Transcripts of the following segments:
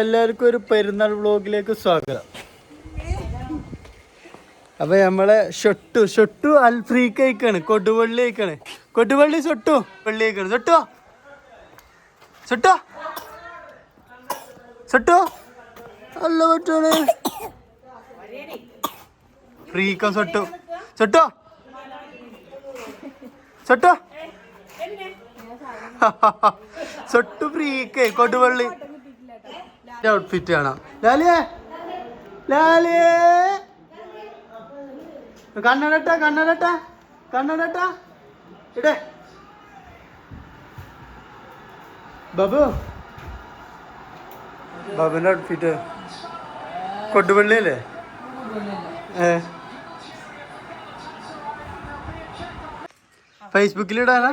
എല്ലാവർക്കും ഒരു പെരുന്നാൾ വ്ലോഗിലേക്ക് സ്വാഗതം. അപ്പൊ നമ്മളെ ഷൊട്ടു അൽഫ്രീക്കാണ്, കൊടുവള്ളിക്കാണ്. കൊടുവള്ളി സൊട്ടു പള്ളിക്കാണ്. സൊട്ടു അല്ല പറ്റാണ് ഫ്രീക്ക സൊട്ടു സൊട്ടു ഫ്രീക്ക് കൊടുവള്ളി ഔട്ട്ഫിറ്റ് കാണാം. ലാലിയേ കണ്ണടട്ടാ ഇടേ ബാബുന്റെ ഔട്ട്ഫിറ്റ് കൊടുവള്ളി അല്ലേ? ഫേസ്ബുക്കിലിടാനാ?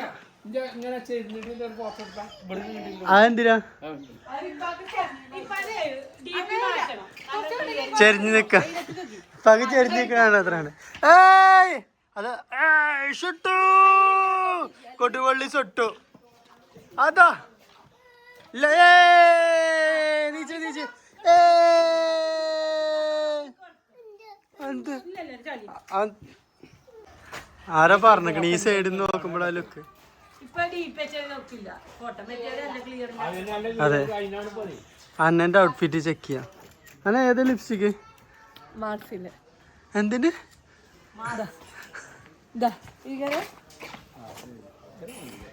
അതെന്തിനാ ചെരിഞ്ഞു നിക്ക ചെരിഞ്ഞു നിക്കണാണ് അത്രയാണ്. അത് ഷൊട്ടു കൊടുവള്ളി സൊട്ടു അതാ നീച്ച് ആരാ പറഞ്ഞ ഈ സൈഡിൽ നിന്ന് നോക്കുമ്പോഴാ ലുക്ക്. അതെ, അന്നന്റെ ഔട്ട്ഫിറ്റ് ചെക്ക് ചെയ്യാം. അന്ന ഏതാ ലിപ്സ്റ്റിക്ക്? എന്തിന്?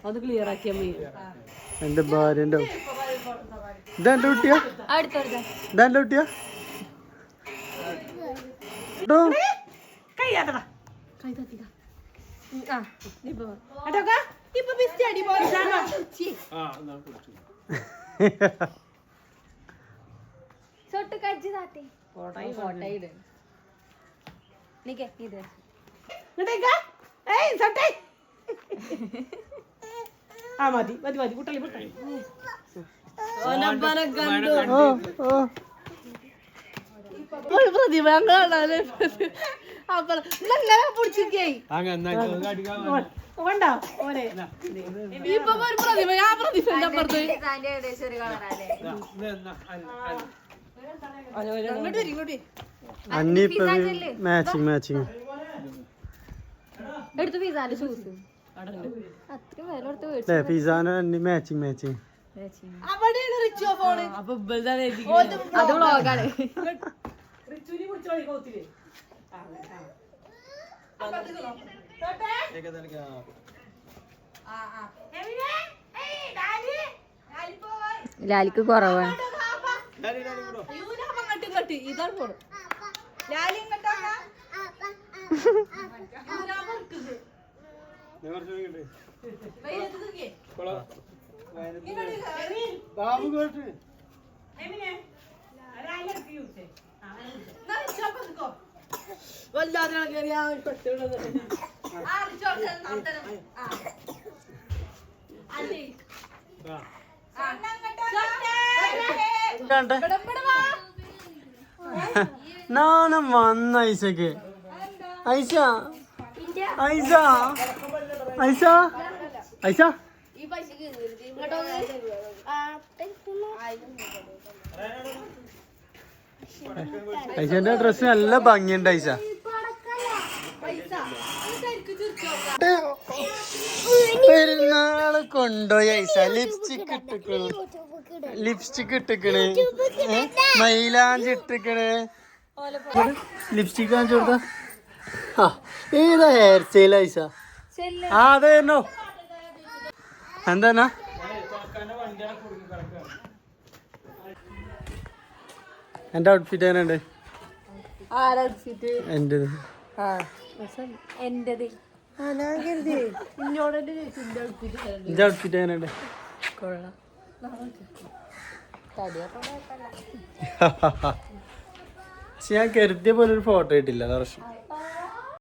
അത് ക്ലിയർ ആക്കിയാ എന്റെ ഭാര്യന്റെ ഇതെന്റെ കുട്ടിയാ? ഇതെന്റെ കുട്ടിയാ? മതി കുട്ടലി പ്രതിഭ മാച്ചിങ് എടുത്തു പിസാന്റെ ഷൂസ് പിസാന മാച്ചിങ് അത് വ്ളോഗാണ്. ലാലിക്ക് കുറവാണ്. ഇതാണ് പോണു നാണം വന്ന ഐസക്ക്. ഐസ ഐസന്റെ ഡ്രസ് നല്ല ഭംഗിയുണ്ട്. ഐസ പെരുന്നാള് കൊണ്ടുപോയി. ഐസ ലിപ്സ്റ്റിക് ഇട്ടിക്കണ്, മൈലാഞ്ചി ഇട്ടിക്കണ്. ലിപ്സ്റ്റിക് കാണിച്ചു കൊടുത്ത ഏതാ ഹെയർ സ്റ്റൈൽ ഐസ? അതെന്നോ എന്താ എന്റെ ഔട്ട്ഫിറ്റ് എങ്ങനെയുണ്ട്? എന്റേത് എന്റെ ഔട്ട്ഫിറ്റ് എങ്ങനെയുണ്ട്? പക്ഷെ ഞാൻ കരുതിയ പോലെ ഒരു ഫോട്ടോ ഇട്ടില്ല. പ്രശ്നം